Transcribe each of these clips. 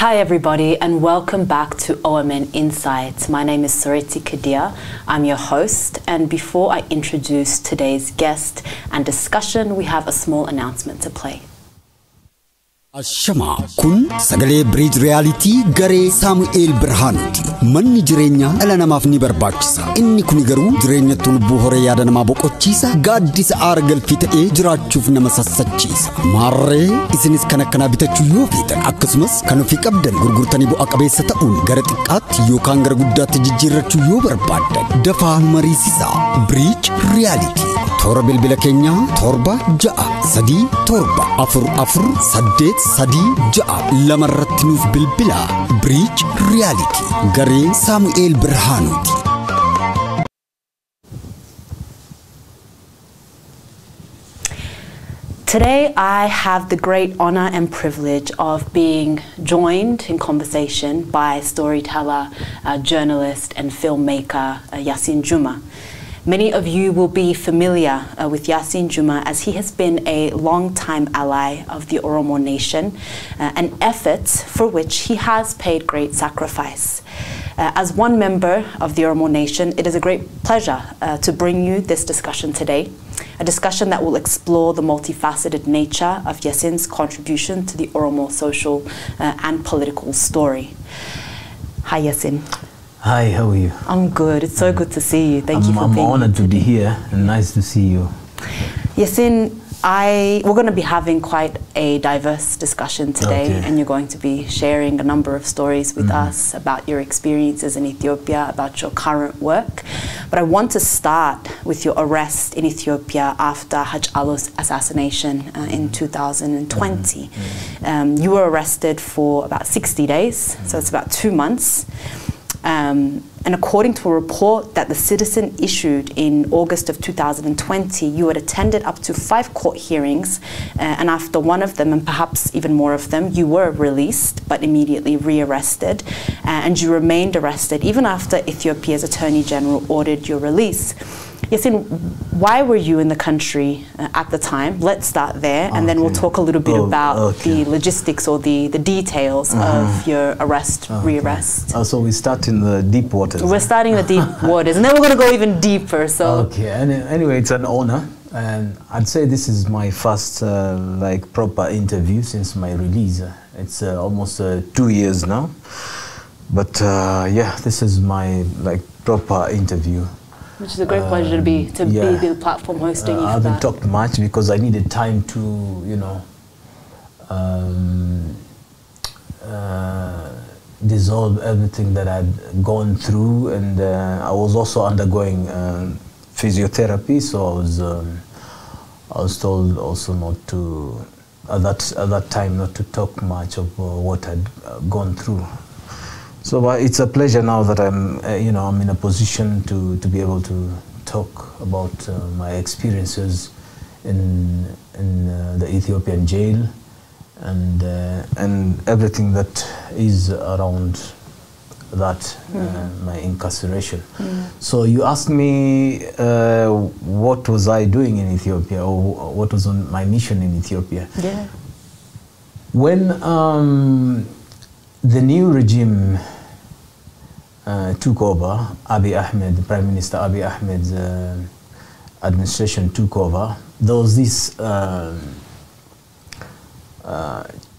Hi everybody and welcome back to OMN Insights. My name is Sariti Kadir. I'm your host, and before I introduce today's guest and discussion, we have a small announcement to play. Ashama kun sagale bridge reality gare Samuel Berhanuti manni jirenya ala namaaf ni barbaachisa inni kun garuu jireenya tulbuu hore yaada nama boqochiisa gaaddisa aargal fitee jiraachuuf nama sassachiisa marree isinis kana bitachuu yoo fitan akkasumas kan ofii qabdan gurgurtanii bu'a qabeessa ta'uun gara xiqqaatti yookaan gara guddaatti jijjiirrachuu yoo barbaaddan dafaa mariisisa bridge reality toora bilbila keenya torba ja'a sadii torba afur sadii ja'a lamarratti nuuf bilbila bridge reality garee Samuel Berhanuti. Today I have the great honor and privilege of being joined in conversation by storyteller, journalist and filmmaker Yassin Juma. Many of you will be familiar with Yassin Juma as he has been a long-time ally of the Oromo nation, an effort for which he has paid great sacrifice. As one member of the Oromo nation, it is a great pleasure to bring you this discussion today, a discussion that will explore the multifaceted nature of Yassin's contribution to the Oromo social and political story. Hi Yassin. Hi, how are you? I'm good. It's so good to see you. Thank you for being here. I'm honored to be here and nice to see you. Yassin, we're going to be having quite a diverse discussion today, and you're going to be sharing a number of stories with us about your experiences in Ethiopia, about your current work. But I want to start with your arrest in Ethiopia after Hachalu's assassination in 2020. You were arrested for about 60 days, so it's about 2 months. And according to a report that the Citizen issued in August of 2020, you had attended up to 5 court hearings, and after one of them, and perhaps even more of them, you were released but immediately rearrested, and you remained arrested even after Ethiopia's Attorney General ordered your release. Yassin, why were you in the country at the time? Let's start there, and then we'll talk a little bit about the logistics or the details of your arrest, rearrest. So we start in the deep waters. We're starting in the deep waters, and then we're going to go even deeper. So anyway, it's an honor, and I'd say this is my first like proper interview since my release. It's almost 2 years now, but yeah, this is my like proper interview. Which is a great pleasure to be the platform hosting you for I haven't talked much because I needed time to, you know, dissolve everything that I'd gone through, and I was also undergoing physiotherapy, so I was told also not to at that time not to talk much of what I'd gone through. So it's a pleasure now that I'm, you know, I'm in a position to be able to talk about my experiences in the Ethiopian jail and everything that is around that, my incarceration. So you asked me what was I doing in Ethiopia, or what was on my mission in Ethiopia. Yeah. When the new regime took over, Prime Minister Abiy Ahmed's administration took over, there was this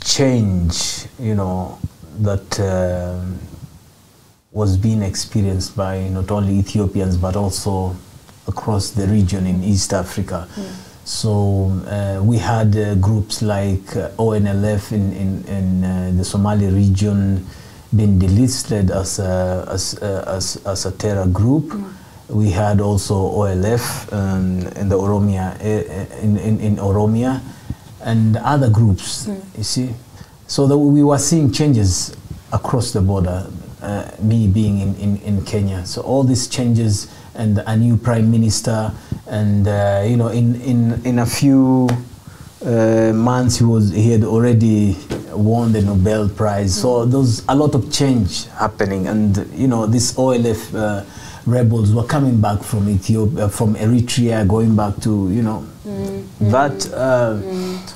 change, you know, that was being experienced by not only Ethiopians but also across the region in East Africa. So we had groups like ONLF in the Somali region been delisted as a terror group. We had also OLF in the Oromia in Oromia and other groups. You see, so that we were seeing changes across the border. Me being in Kenya, so all these changes and a new prime minister, and you know, in a few months he had already won the Nobel Prize. So there's a lot of change happening, and you know, these OLF rebels were coming back from Ethiopia, from Eritrea, going back to, you know, that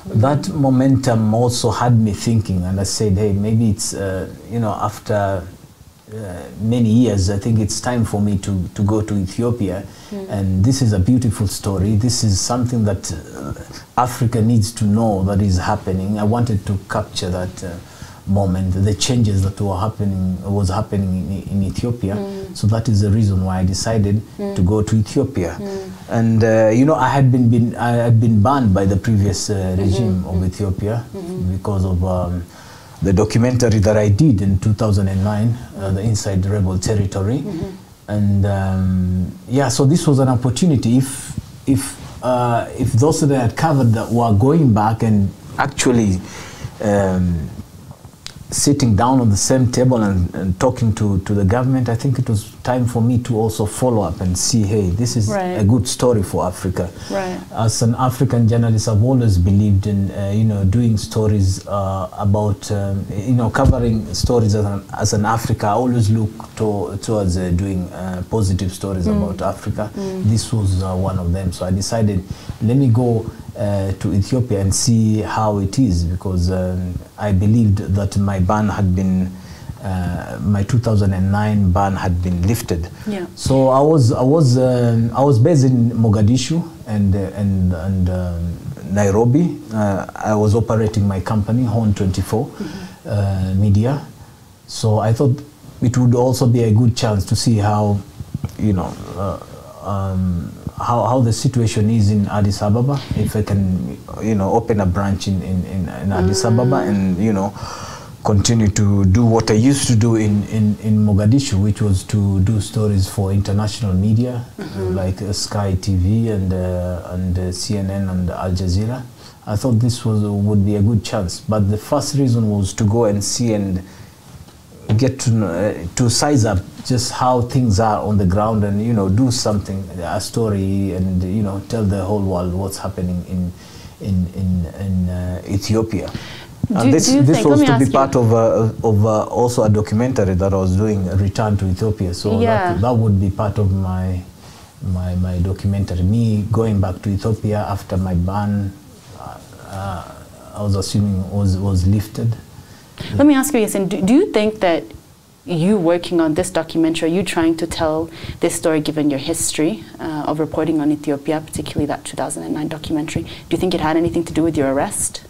that momentum also had me thinking, and I said, hey, maybe it's, after many years, I think it's time for me to go to Ethiopia. And this is a beautiful story. This is something that Africa needs to know that is happening. I wanted to capture that moment, the changes that was happening in Ethiopia. So that is the reason why I decided to go to Ethiopia. And I had been banned by the previous regime of Ethiopia because of the documentary that I did in 2009, the Inside Rebel Territory. And so this was an opportunity. If those that I had covered that were going back and actually sitting down on the same table and talking to the government, I think it was time for me to also follow up and see, hey, this is a good story for Africa. As an African journalist, I've always believed in doing stories about covering stories as an Africa. I always look towards doing positive stories about Africa. This was one of them. So I decided, let me go to Ethiopia and see how it is, because I believed that my ban had been my 2009 ban had been lifted. So I was based in Mogadishu and Nairobi. I was operating my company, Horn 24 Media. So I thought it would also be a good chance to see how how the situation is in Addis Ababa, if I can, open a branch in Addis Ababa and, continue to do what I used to do in Mogadishu, which was to do stories for international media, like Sky TV and CNN and Al Jazeera. I thought this would be a good chance. But the first reason was to go and see and get to size up just how things are on the ground and do something, a story, and tell the whole world what's happening in Ethiopia. And this was to be part of also a documentary that I was doing, Return to Ethiopia. So that would be part of my documentary. Me going back to Ethiopia after my ban, I was assuming was lifted. Let me ask you, Yassin, do you think that you working on this documentary, you trying to tell this story given your history of reporting on Ethiopia, particularly that 2009 documentary, do you think it had anything to do with your arrest?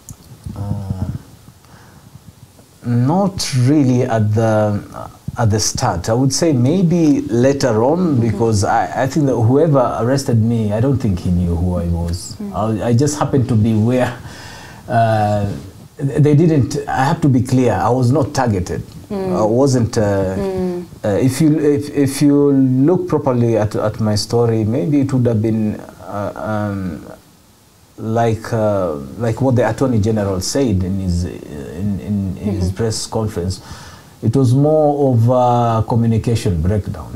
Not really at the start. I would say maybe later on, because I think that whoever arrested me, I don't think he knew who I was. I just happened to be where they didn't. I have to be clear, I was not targeted. I wasn't. If you look properly at my story, maybe it would have been like what the Attorney General said in his press conference. It was more of a communication breakdown.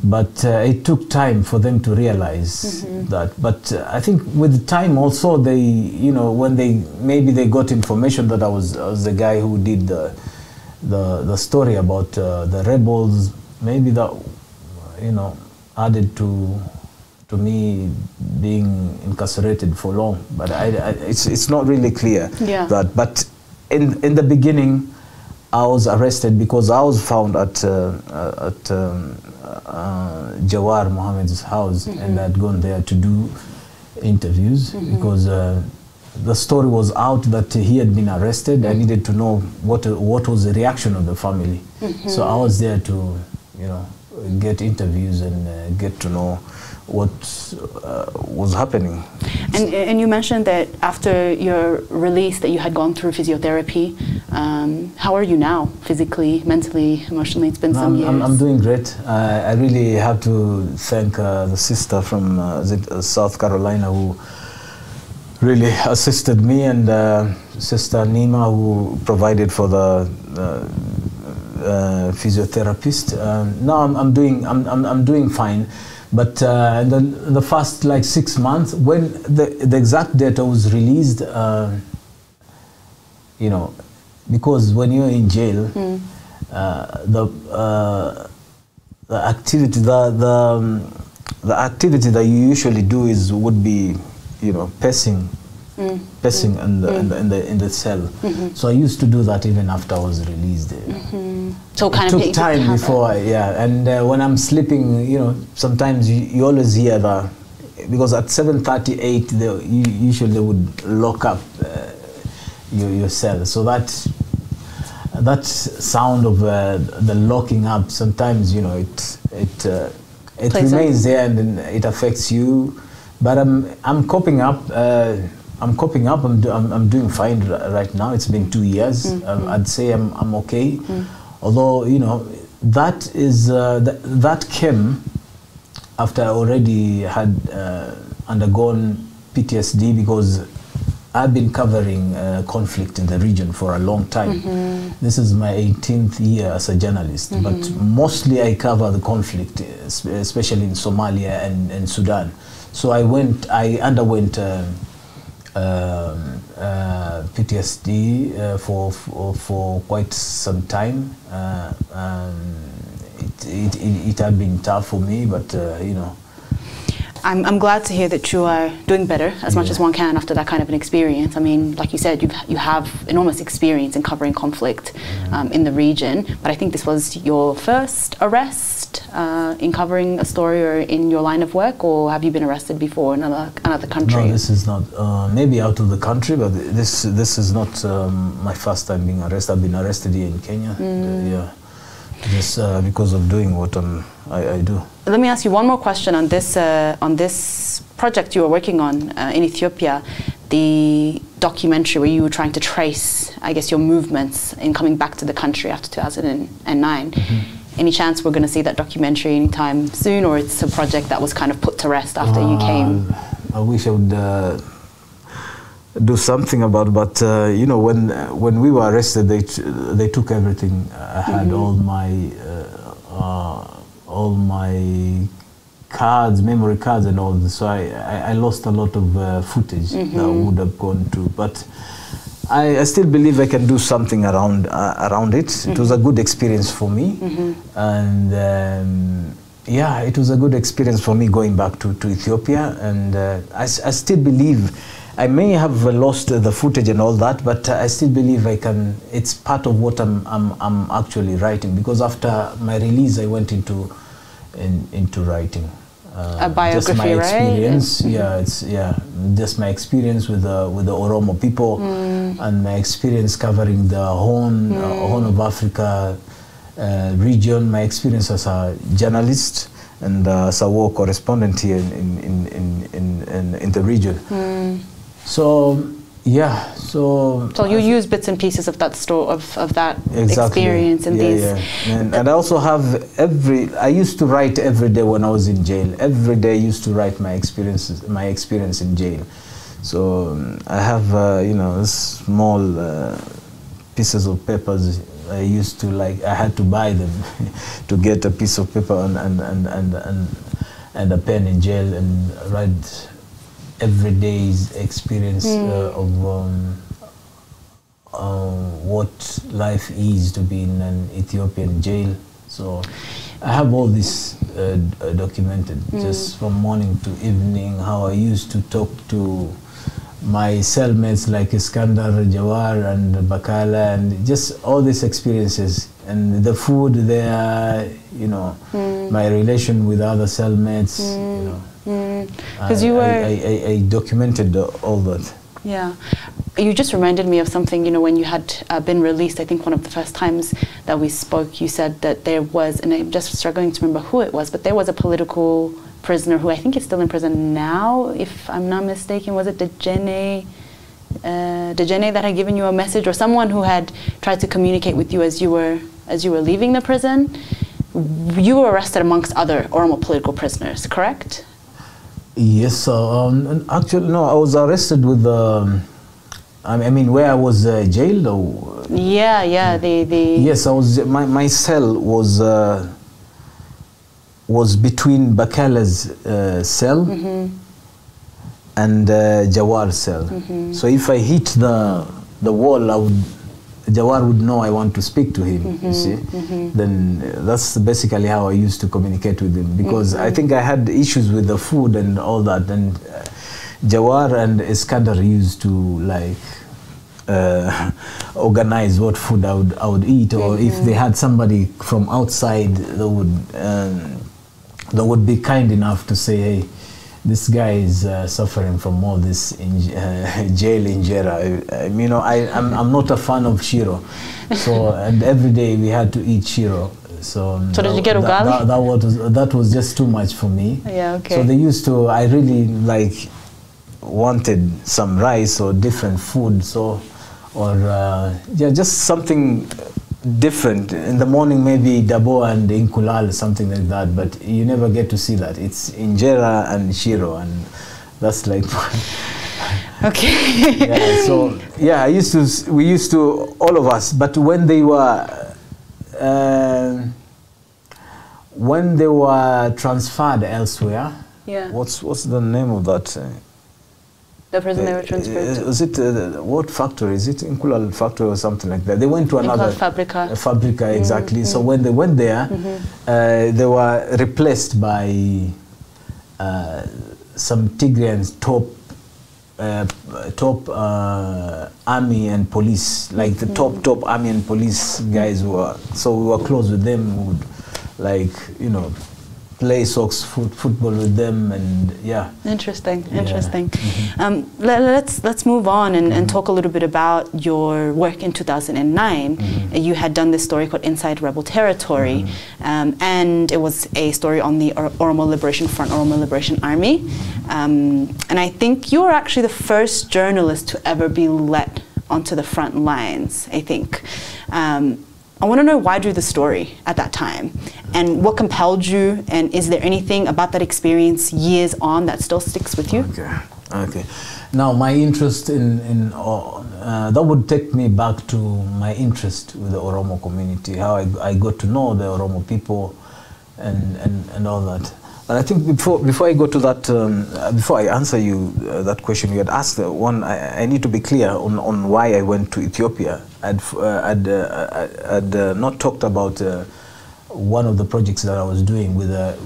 But it took time for them to realize that. But I think with time also, they, when they got information that I was the guy who did the story about the rebels, maybe that added to me being incarcerated for long. But it's not really clear that. But in the beginning, I was arrested because I was found at Jawar Mohammed's house, and I'd gone there to do interviews because the story was out that he had been arrested. I needed to know what was the reaction of the family. So I was there to get interviews and get to know what was happening. And you mentioned that after your release that you had gone through physiotherapy. How are you now, physically, mentally, emotionally? It's been some years. I'm doing great. I really have to thank the sister from South Carolina who really assisted me, and Sister Nima who provided for the physiotherapist. Now I'm doing fine. But in the first 6 months, when the exact data was released, because when you're in jail, the activity that you usually do would be pacing pacing in the cell. So I used to do that even after I was released. So it took time before, and when I'm sleeping, you know, sometimes you always hear the, because at 7:38 usually they would lock up your cell. So that sound of the locking up, sometimes, you know, it remains there and then it affects you. But I'm coping up. I'm doing fine right now. It's been 2 years. I'd say I'm okay. Although, you know, that is that came after I already had undergone PTSD, because I've been covering conflict in the region for a long time. This is my 18th year as a journalist, but mostly I cover the conflict, especially in Somalia and Sudan. So I underwent PTSD for quite some time. It had been tough for me, but you know. I'm glad to hear that you are doing better as much as one can after that kind of an experience. I mean, like you said, you have enormous experience in covering conflict in the region, but I think this was your first arrest in covering a story or in your line of work, or have you been arrested before in another country? No, this is not. Maybe out of the country, but this is not my first time being arrested. I've been arrested here in Kenya. Just because of doing what I do. Let me ask you one more question on this project you were working on in Ethiopia, the documentary where you were trying to trace, I guess, your movements in coming back to the country after 2009. Any chance we're going to see that documentary anytime soon, or it's a project that was kind of put to rest after you came? I wish I would do something about it, but you know, when we were arrested, they took everything. I had all my cards, memory cards and all this, so I lost a lot of footage that would have gone to, but I still believe I can do something around it. It was a good experience for me, and yeah, it was a good experience for me going back to Ethiopia, and I still believe I may have lost the footage and all that, but I still believe I can. It's part of what I'm actually writing, because after my release, I went into writing. A biography, just my experience, right? Just my experience with the Oromo people, and my experience covering the Horn of Africa region. My experience as a journalist and as a war correspondent here in the region. So yeah, so you use bits and pieces of that of that experience in these. And I also have I used to write every day when I was in jail. Every day I used to write my experience in jail. So I have you know, small pieces of papers. I used to, like, I had to buy them to get a piece of paper and a pen in jail, and write every day's experience of what life is to be in an Ethiopian jail. So I have all this documented, just from morning to evening, how I used to talk to my cellmates like Iskandar, Jawar and Bakala, and just all these experiences, and the food there, you know, my relation with other cellmates, you know. Because I documented all that. Yeah. You just reminded me of something, you know, when you had been released, I think one of the first times that we spoke, you said that there was, and I'm just struggling to remember who it was, but there was a political prisoner who I think is still in prison now, if I'm not mistaken. Was it Dejene that had given you a message, or someone who had tried to communicate with you as you were leaving the prison? You were arrested amongst other Oromo political prisoners, correct? Yes, actually, no, I was arrested with, I mean, where I was jailed? Or, yeah. Yes, I was, my cell was between Bakala's cell and Jawar's cell. So if I hit the wall, Jawar would know I want to speak to him, you see. Then that's basically how I used to communicate with him, because I think I had issues with the food and all that, and Jawar and Iskandar used to like organize what food I would eat, or if they had somebody from outside, they would be kind enough to say, hey, this guy is suffering from all this jail injera. You know, I'm not a fan of shiro, so and every day we had to eat shiro. So did you get ugali? That was just too much for me. Yeah, okay. So they used to. I really like wanted some rice or different food. So, or yeah, just something different. In the morning, maybe dabo and inkulal, something like that. But you never get to see that. It's injera and shiro, and that's like. Okay. Yeah, so yeah, we used to all of us. But when they were transferred elsewhere, yeah. What's the name of that? The prison they were transferred to? Is it what factory? Is it Inkulal factory or something like that? They went to another Fabrica. Fabrica, exactly. So when they went there, they were replaced by some Tigrayan top army and police, like the top army and police guys were. So we were close with them. We would, like, you know, play football with them, and yeah. Interesting. Let's move on and talk a little bit about your work in 2009. You had done this story called Inside Rebel Territory, and it was a story on the Oromo Liberation Front, Oromo Liberation Army, and I think you were actually the first journalist to ever be let onto the front lines, I think. I want to know why do the story at that time, and what compelled you, and is there anything about that experience years on that still sticks with you? Okay. Now, my interest in that would take me back to my interest with the Oromo community, how I got to know the Oromo people, and all that. And I think before I go to that, before I answer you that question you had asked, one, I need to be clear on why I went to Ethiopia. I'd not talked about one of the projects that I was doing with the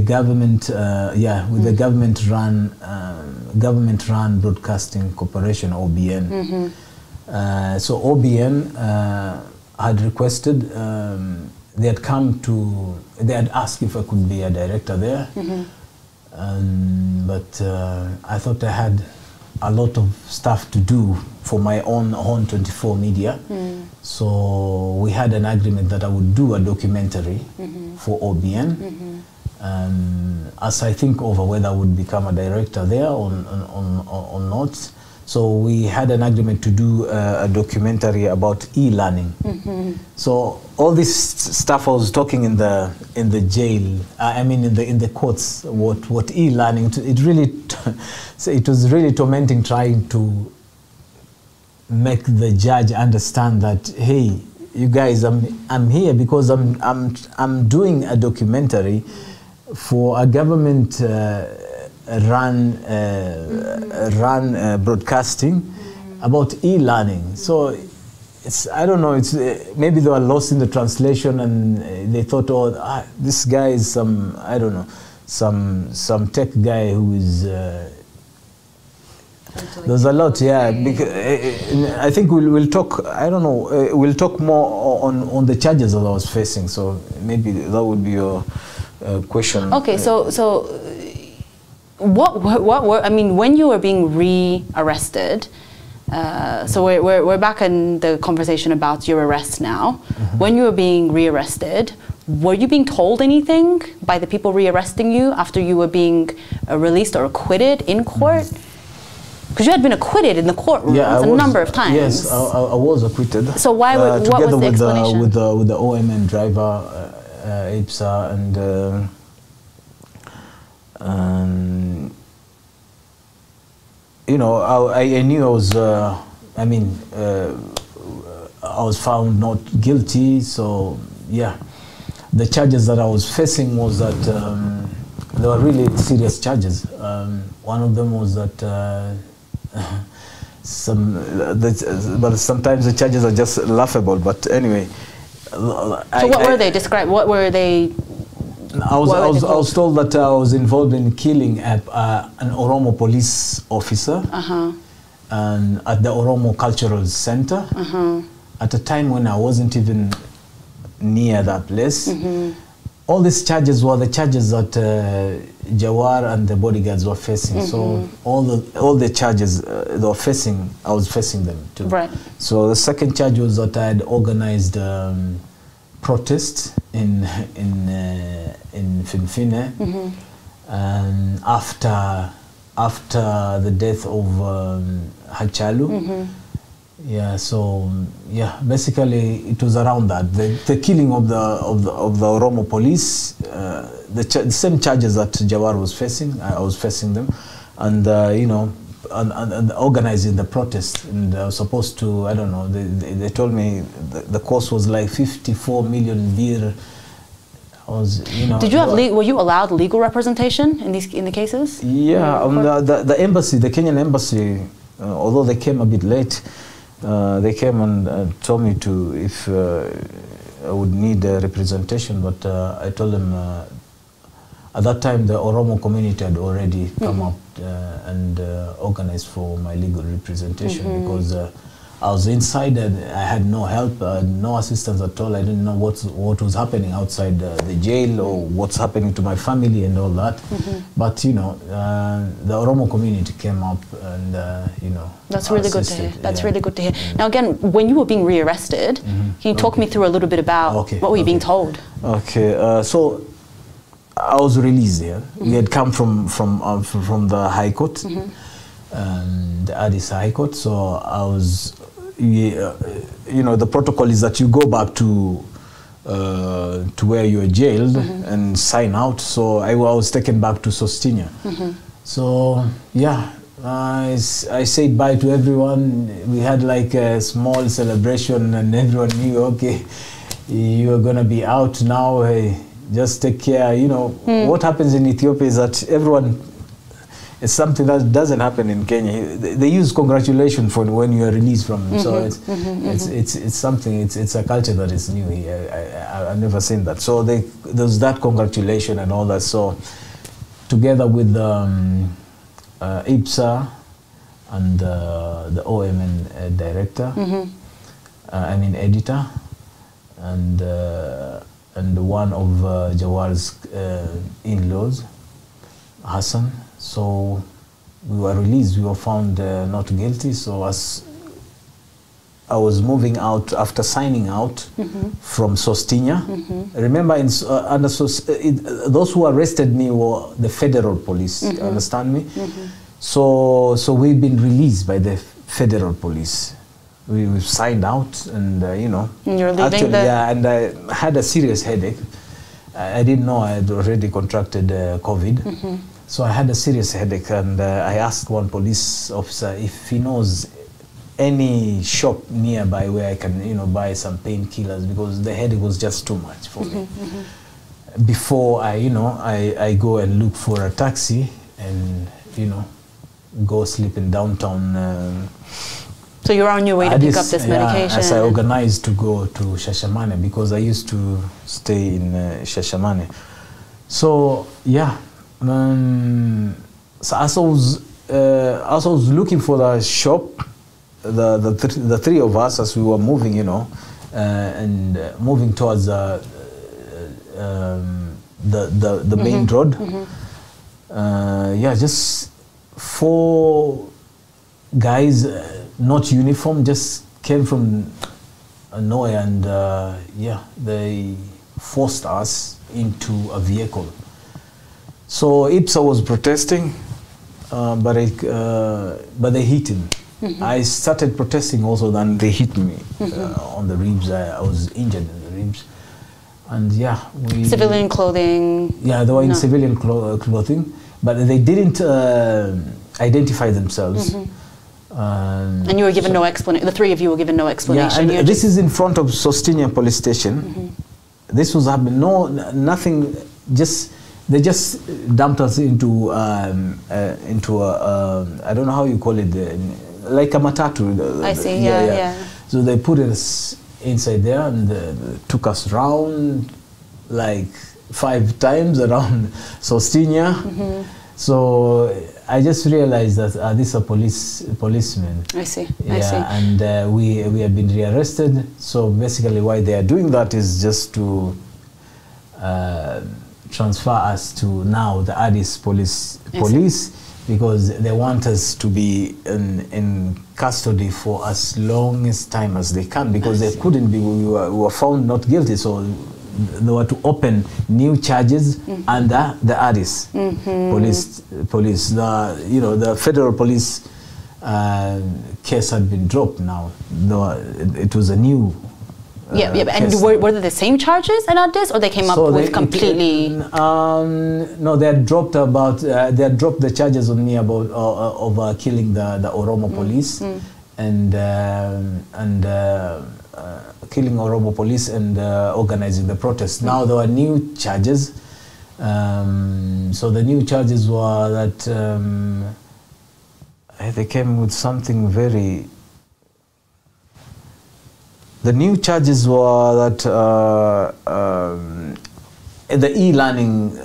government, with the government-run broadcasting corporation, OBN. So OBN had requested. They had asked if I could be a director there, but I thought I had a lot of stuff to do for my own 24 media. So we had an agreement that I would do a documentary for OBN, as I think over whether I would become a director there or not. So we had an agreement to do a documentary about e-learning. So all this stuff I was talking in the jail, I mean in the courts, what e-learning, it was really tormenting trying to make the judge understand that, hey, you guys, I'm here because I'm doing a documentary for a government run broadcasting about e-learning. So it's, I don't know, it's maybe they were lost in the translation and they thought, oh, this guy is some, I don't know, some tech guy who is there's a lot, yeah. Because, I think we'll talk. I don't know. We'll talk more on the charges that I was facing. So maybe that would be your question. Okay, so what were, I mean, when you were being re-arrested, so we're back in the conversation about your arrest now. When you were being re-arrested, were you being told anything by the people re-arresting you after you were being released or acquitted in court? Because you had been acquitted in the courtroom a number of times. Yes, I was acquitted. So why? What was the explanation? With the OMN driver, IPSA, and you know, I knew I was. I mean, I was found not guilty. So yeah, the charges that I was facing was that they were really serious charges. One of them was that. But sometimes the charges are just laughable. But anyway, so what were they? Describe. What were they? I was told that I was involved in killing an Oromo police officer and at the Oromo Cultural Center at a time when I wasn't even near that place. All these charges were the charges that Jawar and the bodyguards were facing. So all the charges they were facing, I was facing them too. Right. So the second charge was that I had organized protest in Finfine, and after the death of Hachalu. Yeah, so yeah, basically it was around that the killing of the Oromo police, the same charges that Jawar was facing, I was facing them, and you know, and organizing the protest, and I was supposed to, I don't know, they told me the cost was like 54 million birr. You know, did you have were you allowed legal representation in the cases? Yeah, the embassy, the Kenyan embassy, although they came a bit late. They came and told me if I would need representation, but I told them at that time the Oromo community had already come up and organized for my legal representation, because I was inside and I had no help, no assistance at all. I didn't know what was happening outside the jail or what's happening to my family and all that. But you know, the Oromo community came up and you know. That's really good to hear. That's really good to hear. Now again, when you were being rearrested, can you talk me through a little bit about what were you being told? Okay, so I was released here. We had come from the High Court, the Addis High Court. So I was, you know, the protocol is that you go back to where you were jailed and sign out. So I was taken back to Sostinia. So yeah, I said bye to everyone. We had like a small celebration, and everyone knew, okay, you are gonna be out now. Hey, just take care. You know, what happens in Ethiopia is that everyone, it's something that doesn't happen in Kenya. They use congratulations for when you are released from them. So it's something, it's a culture that is new here. I've never seen that. So there's that congratulation and all that. So together with IPSA and the OMN director, I mean editor, and one of Jawar's in-laws, Hassan. So we were released. We were found not guilty. So as I was moving out after signing out from Sostinia, remember, those who arrested me were the federal police. Understand me? So we've been released by the federal police. We've signed out, and you know. And you're leaving. Actually, yeah, and I had a serious headache. I didn't know I had already contracted COVID. So I had a serious headache, and I asked one police officer if he knows any shop nearby where I can, you know, buy some painkillers, because the headache was just too much for me. Before I go and look for a taxi and, you know, go sleep in downtown. So you're on your way to pick up this medication? As I organized to go to Shashamane, because I used to stay in Shashamane. So yeah. So as I was looking for the shop, the three of us, as we were moving, you know, and moving towards the main road, yeah, just 4 guys, not uniform, just came from nowhere, and yeah, they forced us into a vehicle. So IPSA was protesting, but they hit him. I started protesting also, then they hit me on the ribs. I was injured in the ribs. And yeah, civilian clothing? Yeah, they were in civilian clothing, but they didn't identify themselves. And you were given no explanation, the 3 of you were given no explanation? Yeah, and this is in front of Sostinia police station. This was happening, nothing, they just dumped us into I don't know how you call it, like a matatu. I see, yeah. So they put us inside there and took us round, like 5 times around Sostinia. So I just realized that these are policemen. I see. Yeah, I see. and we have been rearrested. So basically, why they are doing that is just to transfer us to now the Addis police, because they want us to be in custody for as long as time as they can, because they couldn't be. We were found not guilty, so they were to open new charges under the Addis police. The federal police case had been dropped now. It was a new. And were they the same charges in Addis, or they came up with completely? No, they had dropped they had dropped the charges on me about over killing the Oromo police and killing Oromo police and organizing the protest. Now there were new charges. So the new charges were that they came with something very. The new charges were that the e-learning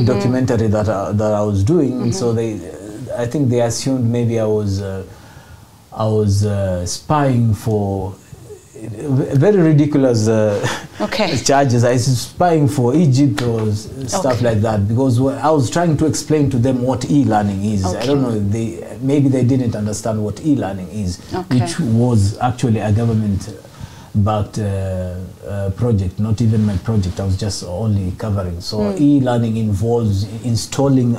documentary that I was doing. So I think they assumed maybe I was spying for very ridiculous charges. I was spying for Egypt or stuff like that, because I was trying to explain to them what e-learning is. I don't know. Maybe they didn't understand what e-learning is, which was actually a government-backed project, not even my project. I was just only covering. So e-learning involves installing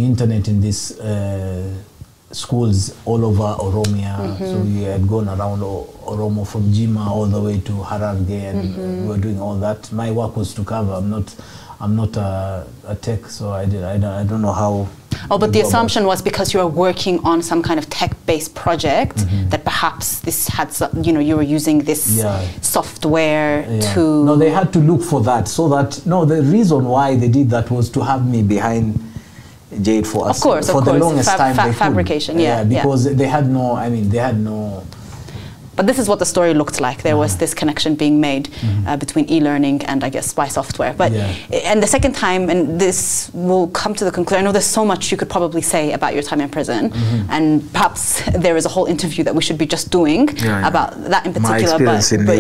internet in these schools all over Oromia. So we had gone around Oromo from Juma all the way to Hararge, and we were doing all that. My work was to cover. I'm not a tech, so I don't know how. Oh, but the assumption was because you were working on some kind of tech-based project that perhaps this had some, you were using this software to. No, they had to look for that, so that the reason why they did that was to have me behind Jade for us. Of course, for the longest time. Fabrication, because they had no. They had no. But this is what the story looked like. There was this connection being made between e-learning and, I guess, spy software. But and the second time, and this will come to the conclusion. I know there's so much you could probably say about your time in prison, and perhaps there is a whole interview that we should be just doing about that in particular. My experience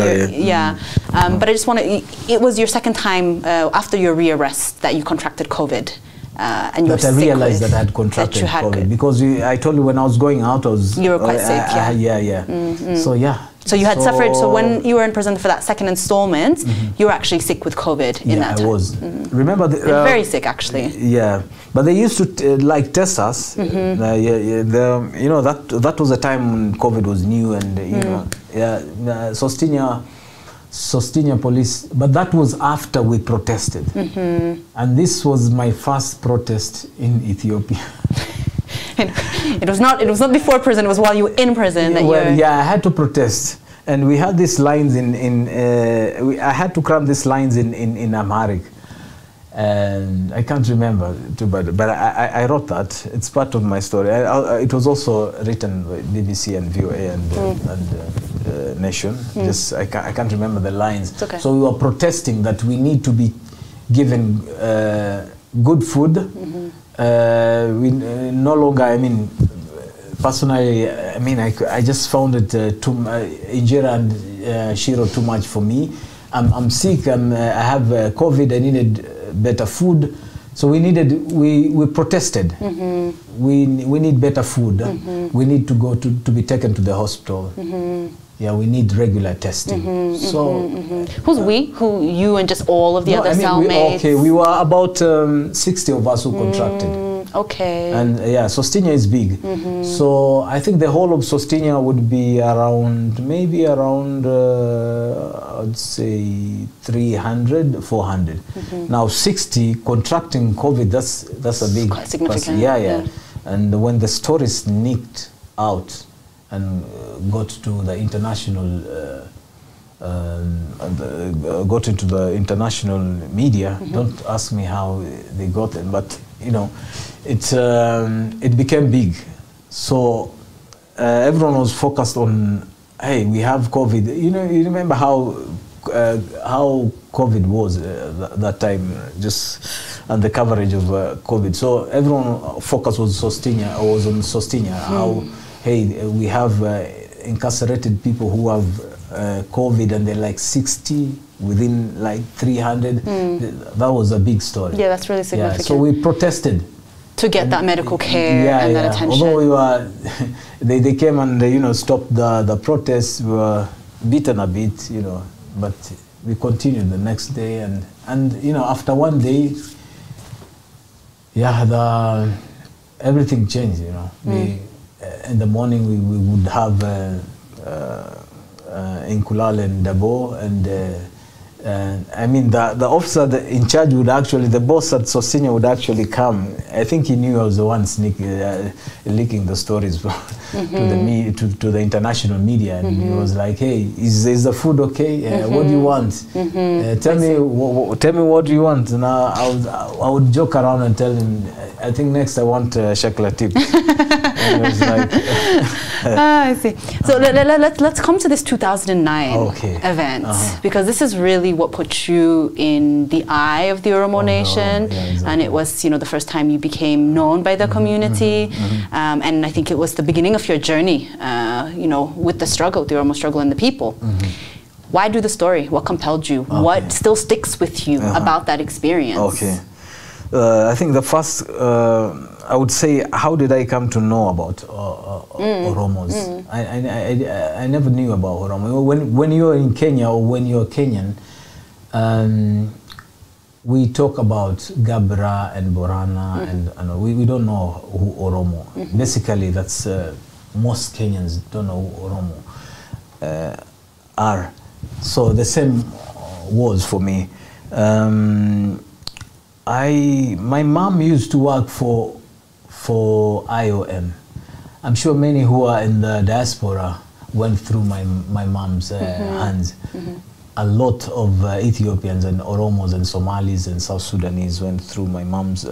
but I just want to. It was your second time after your rearrest that you contracted COVID. And that I realized that I had contracted COVID, because I told you when I was going out, you were quite sick. So you had suffered. So when you were in prison for that second installment, you were actually sick with COVID in that time. I was. Remember, very sick actually. Yeah, but they used to test us. That was a time when COVID was new, and Sostinia police, but that was after we protested. And this was my first protest in Ethiopia. It was not before prison, it was while you were in prison. I had to protest. And we had these lines I had to cram these lines in Amharic. And I can't remember too bad, but I wrote that. It's part of my story. It was also written by BBC and VOA and Nation. I can't remember the lines. Okay. So we were protesting that we need to be given good food. We no longer. Personally, I just found it injera and shiro too much for me. I'm sick. I have COVID. I needed better food, so we protested. We need better food. We need to go to be taken to the hospital. We need regular testing. Who's we? Who, you and just all of the other cellmates? We were about 60 of us who contracted. And Sostinia is big. So I think the whole of Sostinia would be maybe around I'd say 300, 400. Now 60 contracting COVID, that's a big, quite significant. And when the story sneaked out and got to the international got into the international media, don't ask me how they got it, but it became big. So everyone was focused on, hey, we have COVID. You remember how how COVID was that time, just and the coverage of COVID. So everyone focus was on Sostinia. How, hey, we have incarcerated people who have COVID and they're like 60 within like 300. That was a big story. Yeah, that's really significant. Yeah, so we protested to get that medical care and that attention. Although we were, they came and stopped the protests. We were beaten a bit, but we continued the next day, and after one day, everything changed. We in the morning we would have Inkulal and Dabo, and I mean the officer in charge would actually, the boss at Sostinia would actually come. I think he knew I was the one leaking the stories to the international media, and he was like, "Hey, is the food okay? What do you want? Tell me what do you want?" And I would joke around and tell him, "I think next I want shaklatip." And it was like, I see. So let's come to this 2009 event, because this is really what put you in the eye of the Oromo Nation, exactly. And it was the first time you became known by the community, and I think it was the beginning of your journey, with the struggle, the Oromo struggle, and the people. Why do the story? What compelled you? What still sticks with you about that experience? I think the first, I would say, how did I come to know about Oromos? I never knew about Oromo. When you're in Kenya or when you're Kenyan, we talk about Gabra and Borana, and we don't know who Oromo. Basically, that's most Kenyans don't know who Oromo are. So the same was for me. My mom used to work for IOM. I'm sure many who are in the diaspora went through my mom's hands. A lot of Ethiopians and Oromos and Somalis and South Sudanese went through my mom's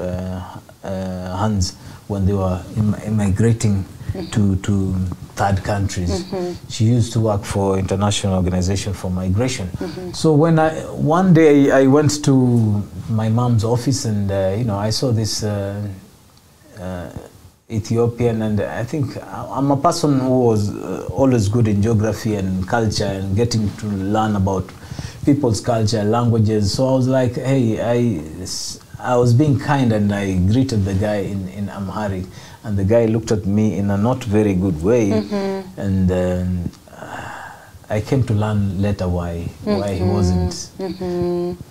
hands when they were immigrating to third countries. She used to work for International Organization for Migration. So when one day I went to my mom's office, and I saw this Ethiopian, and I think I'm a person who was always good in geography and culture and getting to learn about people's culture, languages. So I was like, hey, I was being kind, and I greeted the guy in Amharic, and the guy looked at me in a not very good way, and I came to learn later why he wasn't.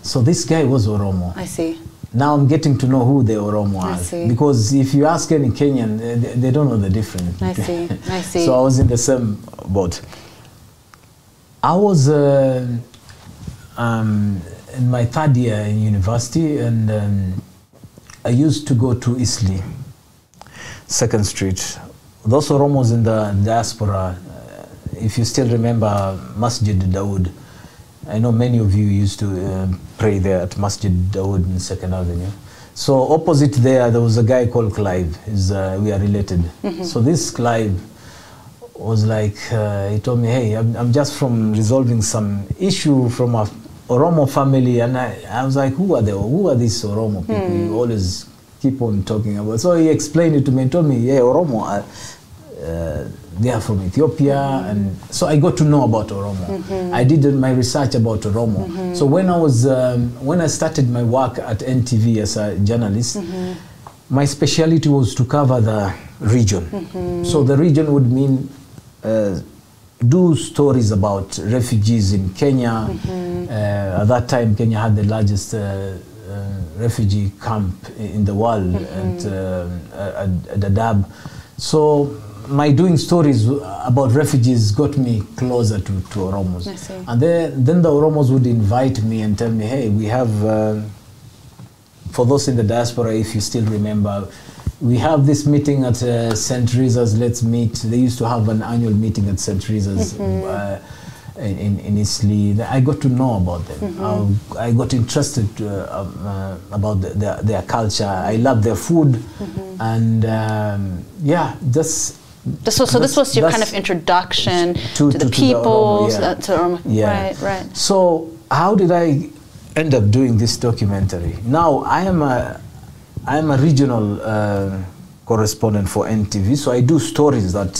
So this guy was Oromo. I see. Now I'm getting to know who the Oromo are, because if you ask any Kenyan, they don't know the difference. I see. I see. So I was in the same boat. I was in my third year in university, and I used to go to Isli, 2nd Street. Those Oromos in the diaspora, if you still remember Masjid Dawood, I know many of you used to pray there at Masjid Dawood in 2nd Avenue. So opposite there was a guy called Clive. We are related. So this Clive was like, he told me, hey, I'm just from resolving some issue from a Oromo family, and I was like, who are these Oromo people you always keep on talking about? So he explained it to me and told me, yeah, Oromo, they are from Ethiopia, and so I got to know about Oromo. I did my research about Oromo. So when I started my work at NTV as a journalist, my specialty was to cover the region. So the region would mean do stories about refugees in Kenya. At that time, Kenya had the largest refugee camp in the world at Dadaab. So my doing stories about refugees got me closer to Oromos. And then the Oromos would invite me and tell me, hey, we have, for those in the diaspora, if you still remember, we have this meeting at St. Teresa's, let's meet. They used to have an annual meeting at St. Teresa's in Isli. I got to know about them. I got interested about their culture. I love their food. And yeah, So this was your kind of introduction to the people. Right. Right. So how did I end up doing this documentary? Now, I am a regional correspondent for NTV, so I do stories that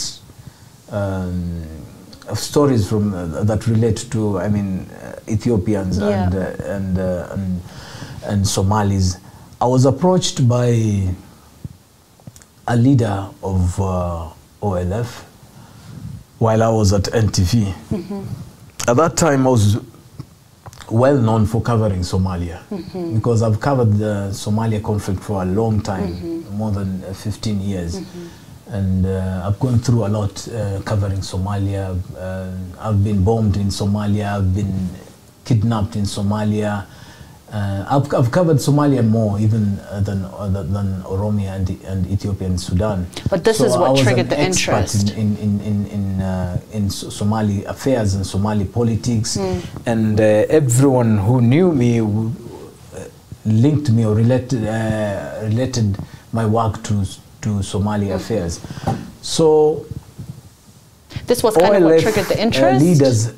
stories from that relate to, I mean, Ethiopians and Somalis. I was approached by a leader of OLF while I was at NTV. At that time, I was well known for covering Somalia because I've covered the Somalia conflict for a long time, more than 15 years. And I've gone through a lot covering Somalia. I've been bombed in Somalia. I've been kidnapped in Somalia. I've covered Somalia more even than Oromia and Ethiopia and Sudan. But this is what triggered the interest in Somali affairs and Somali politics, and everyone who knew me linked me or related my work to Somali affairs. So this was kind of what triggered the interest. Leaders,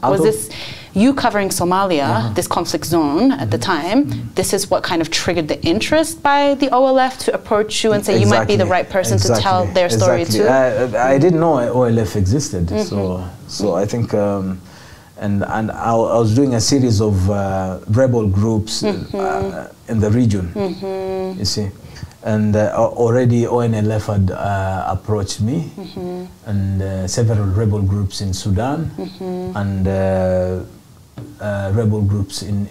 was this you covering Somalia, this conflict zone at the time? This is what kind of triggered the interest by the OLF to approach you and say you might be the right person to tell their story too. I didn't know OLF existed, so I think, and I was doing a series of rebel groups in the region. You see. And already ONLF had approached me, and several rebel groups in Sudan, and rebel groups in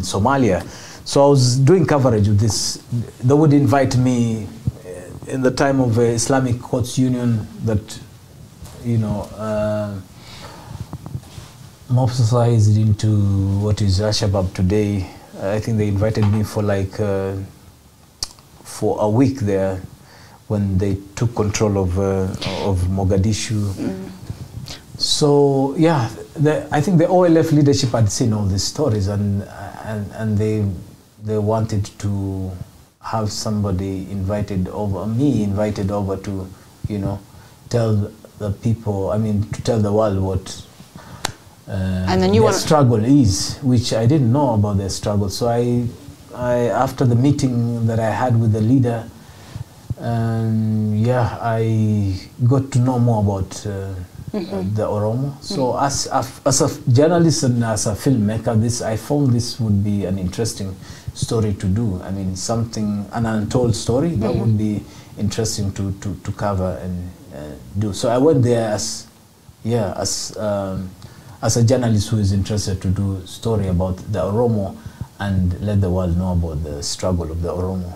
Somalia. So I was doing coverage of this. They would invite me in the time of Islamic Courts Union that, you know, mobstacized into what is Al-Shabaab today. I think they invited me for like for a week there when they took control of Mogadishu. So yeah, I think the OLF leadership had seen all these stories, and they wanted to have somebody invited over to, you know, tell the people, I mean, to tell the world what and then their struggle is, which I didn't know about their struggle. So I after the meeting that I had with the leader, yeah, I got to know more about the Oromo. So as a journalist and as a filmmaker, I found this would be an interesting story to do. I mean, an untold story that would be interesting to cover and do. So I went there as a journalist who is interested to do a story about the Oromo and let the world know about the struggle of the Oromo.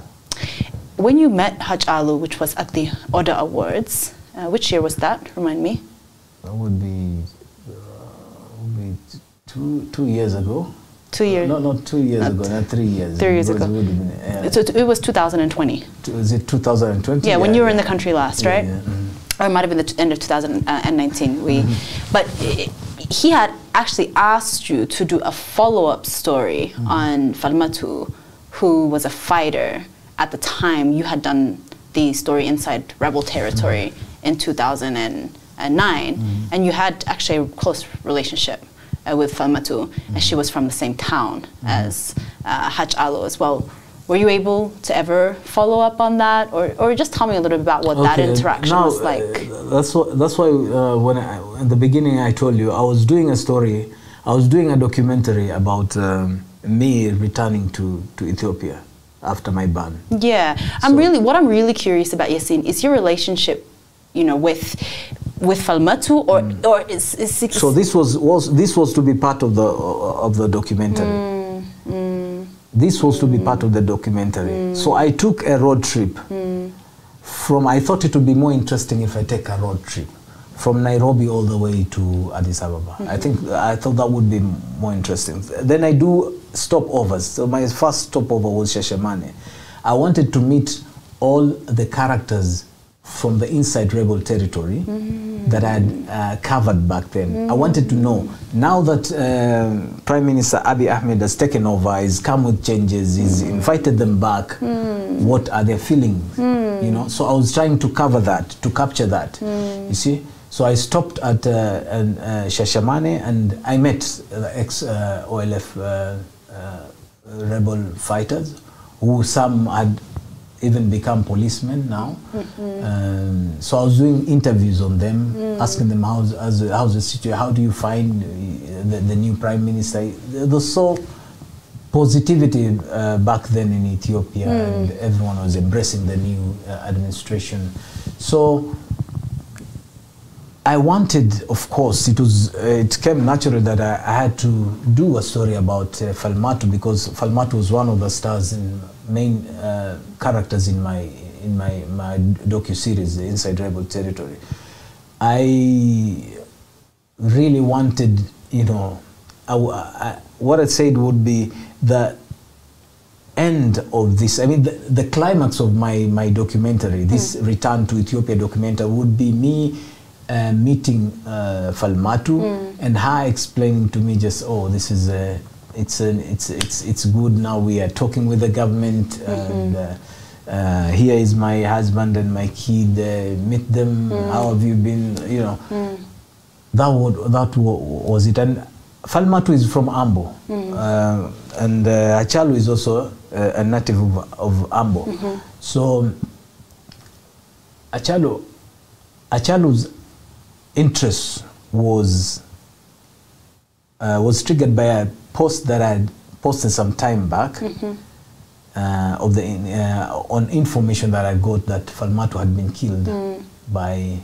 When you met Haj Alu, which was at the Oda Awards, which year was that? Remind me. That would be 2 years ago. 2 years? No, not 2 years ago, not 3 years. 3 years ago. It was 2020. Was it 2020? Yeah, when you were in the country last, right? Yeah. Or it might have been the end of 2019. But he had actually asked you to do a follow-up story on Falmatu, who was a fighter. At the time, you had done the story Inside Rebel Territory in 2009, and you had actually a close relationship with Falmatu, and she was from the same town as Haj Alu as well. Were you able to ever follow up on that, or just tell me a little bit about what that interaction was like? That's why when in the beginning I told you I was doing a story, I was doing a documentary about me returning to Ethiopia after my ban. Yeah, what I'm really curious about, Yassin, is your relationship, you know, with Falmatu, or is so this was to be part of the documentary. This was to be part of the documentary. So I took a road trip I thought it would be more interesting if I take a road trip from Nairobi all the way to Addis Ababa. I thought that would be more interesting. Then I do stopovers. So my first stopover was Shashamane. I wanted to meet all the characters from the Inside Rebel Territory that I had covered back then. I wanted to know, now that Prime Minister Abiy Ahmed has taken over, he's come with changes, he's invited them back, what are their feelings? You know, so I was trying to cover that, to capture that, you see. So I stopped at Shashamane, and I met the ex-OLF rebel fighters, who some had even become policemen now. So I was doing interviews on them, asking them how's the situation, how do you find the new prime minister. There was so positivity back then in Ethiopia, and everyone was embracing the new administration. So I wanted, of course, it came naturally that I had to do a story about Falmatu, because Falmatu was one of the stars and main characters in my docu-series, the Inside Rebel Territory. I really wanted, you know, what I said would be the end of this. I mean, the climax of my documentary, this Return to Ethiopia documentary, would be me meeting Falmatu and her explaining to me just, oh, this is it's good now. We are talking with the government, and here is my husband and my kid. Meet them. How have you been? You know, that was it. And Falmatu is from Ambo, and Achalu is also a native of Ambo. So Achalu's interest was triggered by a post that I had posted some time back of on information that I got that Falmatu had been killed by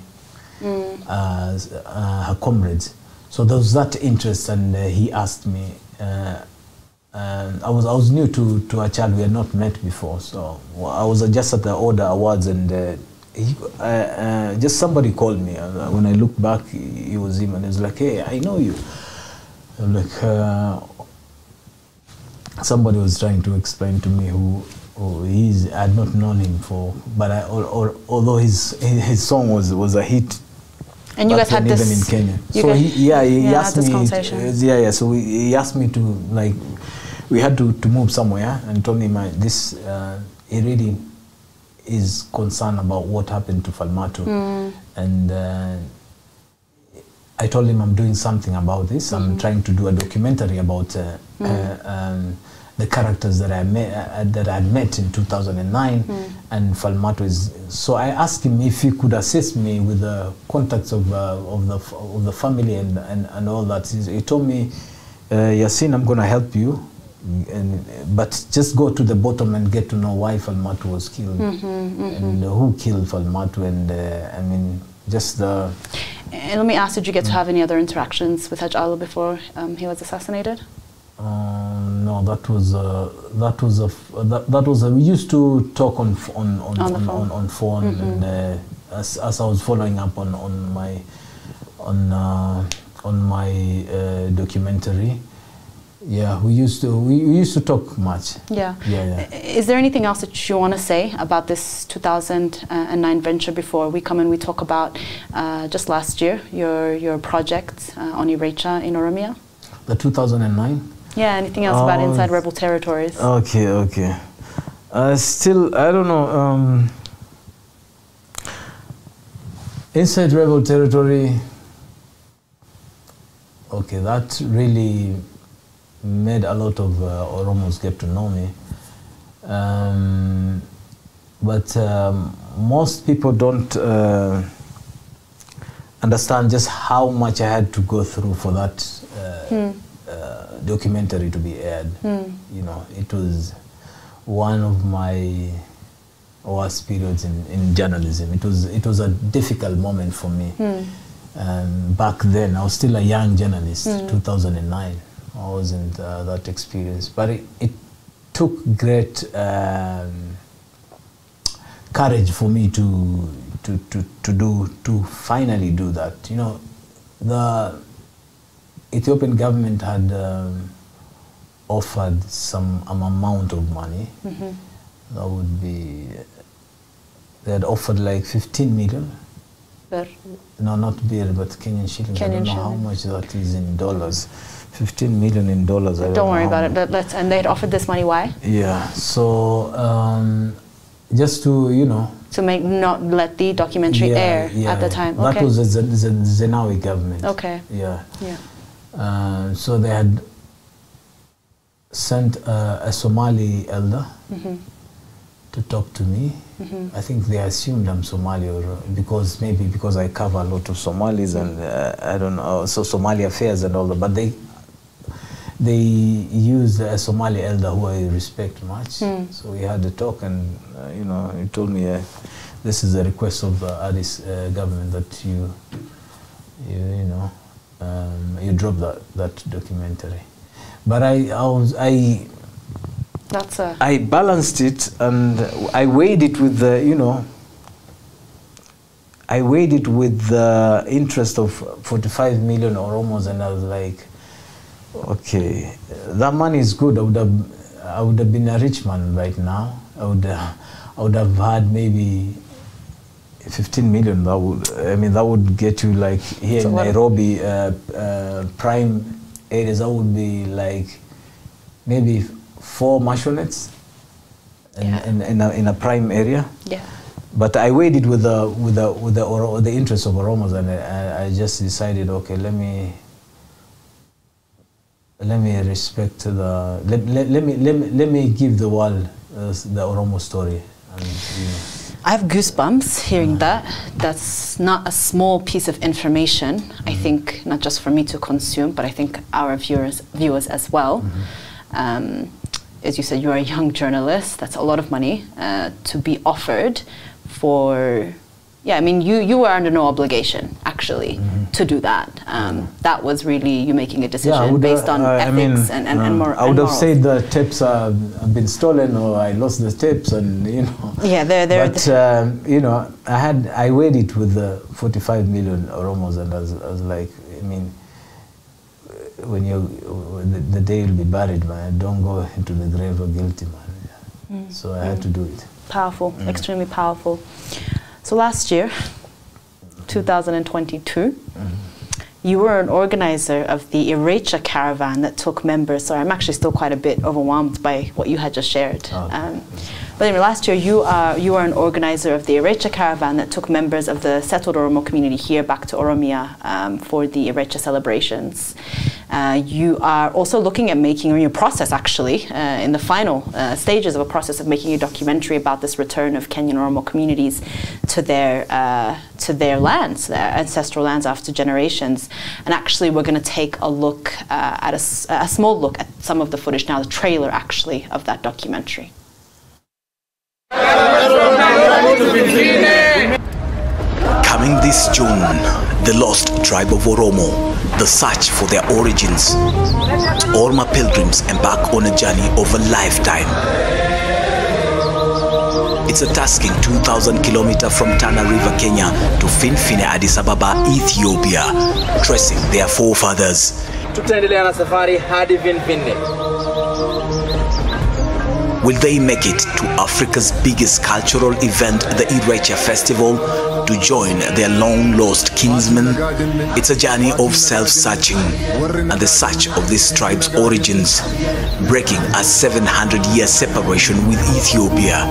her comrades. So there was that interest, and he asked me. I was new to Achalu. We had not met before, so I was just at the Order Awards, and just somebody called me. When I looked back, it was him, and he was like, "Hey, I know you." I'm like, somebody was trying to explain to me who he is. I had not known him for, but although his song was a hit. And you guys had this even in Kenya. So he asked me. So he asked me to, like, we had to move somewhere, and told me this he really is concerned about what happened to Falmatu, and I told him I'm doing something about this. I'm trying to do a documentary about the characters that I had met in 2009, and Falmatu is. So I asked him if he could assist me with the contacts of the family and all that. He told me, Yassin, I'm going to help you, but just go to the bottom and get to know why Falmatu was killed, and who killed Falmatu, and I mean, just the. And let me ask, did you get to have any other interactions with Hachalu before he was assassinated? No, we used to talk on phone, and as I was following up on my documentary. Yeah, we used to talk much. Yeah. Is there anything else that you want to say about this 2009 venture before we come and we talk about just last year your project on Irecha in Oromia? The 2009. Yeah. Anything else about Inside Rebel Territories? Okay. Still, I don't know. Inside Rebel Territory. Okay, that really made a lot of Oromos get to know me, but most people don't understand just how much I had to go through for that documentary to be aired. You know, it was one of my worst periods in journalism. It was a difficult moment for me. Back then, I was still a young journalist. 2009. I wasn't that experienced, but it took great courage for me to finally do that. You know, the Ethiopian government had offered some amount of money. That would be, they had offered like 15 million. No, not beer, but Kenyan shillings. I don't know how much that is in dollars. 15 million in dollars. Don't worry about it. And they had offered this money. Why? Yeah. So just to, you know, To not let the documentary air at the time. That was the Zenawi government. Okay. Yeah. So they had sent a Somali elder to talk to me. I think they assumed I'm Somali, or because I cover a lot of Somalis and I don't know, so Somali affairs and all that. But they used a Somali elder who I respect much. So we had a talk, and you know, he told me this is a request of Addis government that you drop that documentary. But I balanced it, and I weighed it with the, you know, I weighed it with the interest of 45 million Oromos, and I was like, okay, that money is good. I would have been a rich man right now. I would have had maybe 15 million. That would get you, like, here in Nairobi, prime areas. That would be like maybe 4 maishonettes in a prime area. Yeah. But I weighed it with the interest of Oromos, and I just decided, okay, let me respect let me give the world the Oromo story. And, you know. I have goosebumps hearing that. That's not a small piece of information. I think not just for me to consume, but I think our viewers as well. As you said, you're a young journalist. That's a lot of money to be offered for. Yeah, I mean, you were under no obligation, actually, to do that. That was really you making a decision based on ethics and morals. I would have said the tapes have been stolen, or I lost the tapes, and you know. Yeah, But you know, I weighed it with the 45 million Oromos, and I was like, I mean, when the day you'll be buried, man, don't go into the grave a guilty man. So I had to do it. Powerful, extremely powerful. So last year, 2022, you were an organizer of the Irecha caravan that took members. Sorry, I'm actually still quite a bit overwhelmed by what you had just shared. But anyway, last year you were an organizer of the Irecha caravan that took members of the settled Oromo community here back to Oromia for the Irecha celebrations. You are also looking at making, or in your process actually, in the final stages of a process of making a documentary about this return of Kenyan Oromo communities to their lands, their ancestral lands after generations. And actually we're going to take a look at a small look at some of the footage now, the trailer actually of that documentary. Coming this June, the lost tribe of Oromo, the search for their origins. Orma pilgrims embark on a journey of a lifetime. It's a tasking 2,000 kilometers from Tana River, Kenya to Finfine, Addis Ababa, Ethiopia, tracing their forefathers. Will they make it to Africa's biggest cultural event, the Irecha Festival, to join their long-lost kinsmen? It's a journey of self-searching and the search of this tribe's origins, breaking a 700-year separation with Ethiopia.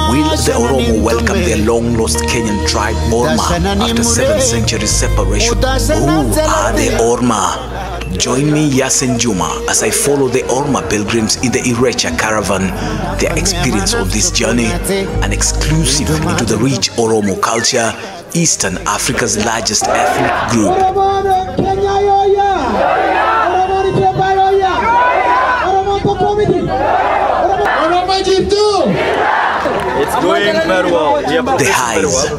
Will the Oromo welcome their long-lost Kenyan tribe Orma after 7 centuries separation? Who are the Orma? Join me, Yassin Juma, as I follow the Orma pilgrims in the Irecha caravan, their experience on this journey, an exclusive into the rich Oromo culture, Eastern Africa's largest ethnic group. It's going very well. The highs.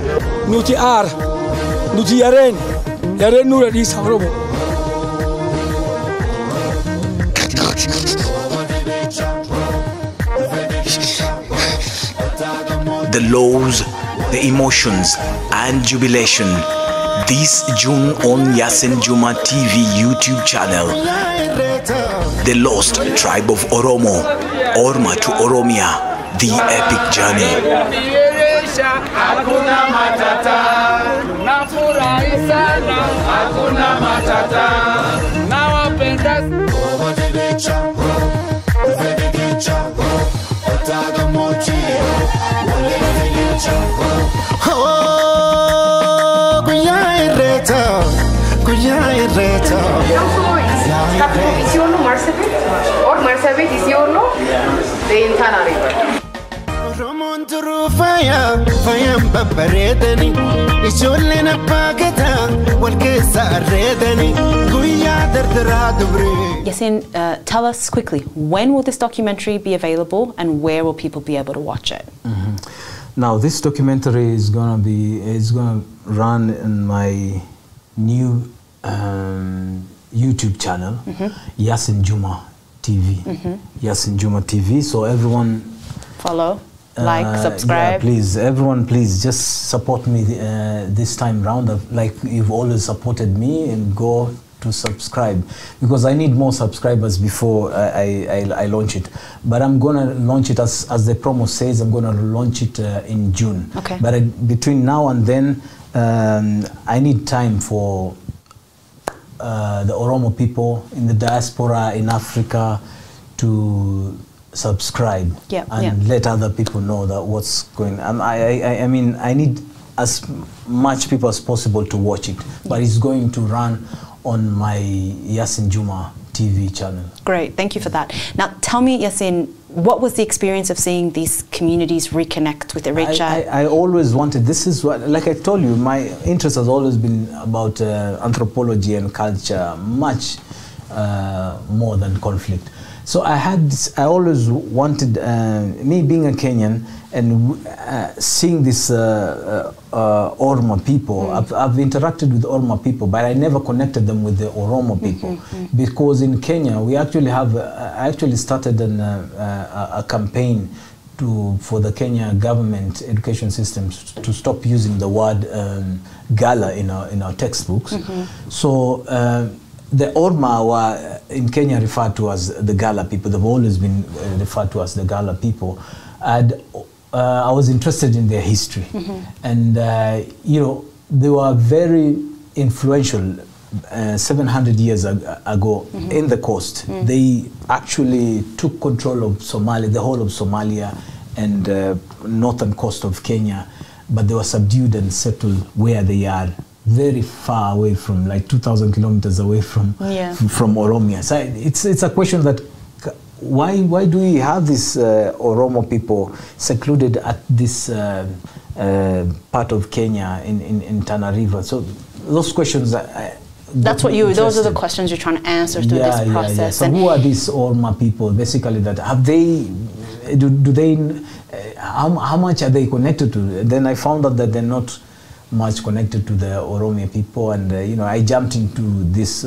The lows, the emotions, and jubilation. This June on Yassin Juma TV YouTube channel. The lost tribe of Oromo, Orma to Oromia, the epic journey. Isiolo Marsabit or Marsabit Isiolo, the Intana River. Yassin, tell us quickly, when will this documentary be available and where will people be able to watch it? Now, this documentary is gonna run in my new YouTube channel, Yassin Juma TV. Yassin Juma TV. So everyone follow, like, subscribe. Yeah, please, everyone, please just support me this time round. Like you've always supported me, and go to subscribe, because I need more subscribers before I launch it. But I'm gonna launch it as the promo says. I'm gonna launch it in June. Okay. But between now and then, I need time for the Oromo people in the diaspora in Africa to subscribe and let other people know that what's going on. I mean, I need as much people as possible to watch it, but it's going to run on my Yassin Juma TV channel. Great, thank you for that. Now tell me, Yassin, what was the experience of seeing these communities reconnect with Eritrea? I always wanted, this is what, like I told you, my interest has always been about anthropology and culture, much more than conflict. So I always wanted, me being a Kenyan and seeing this Orma people, I've interacted with Orma people, but I never connected them with the Oromo people. Because in Kenya, we actually have, I actually started a campaign for the Kenya government education systems to stop using the word Gala in our textbooks. So the Orma were in Kenya referred to as the Gala people. They've always been referred to as the Gala people. And I was interested in their history. And, you know, they were very influential 700 years ago in the coast. They actually took control of Somalia, the whole of Somalia and northern coast of Kenya. But they were subdued and settled where they are, very far away from, like 2,000 kilometers away from Oromia. So it's a question that why do we have this Oromo people secluded at this part of Kenya in Tana River? So those questions. Those are the questions you're trying to answer through this process. So who are these Orma people? Basically, that have they? Do they? How much are they connected to? Then I found out that they're not much connected to the Oromia people, and you know, I jumped into this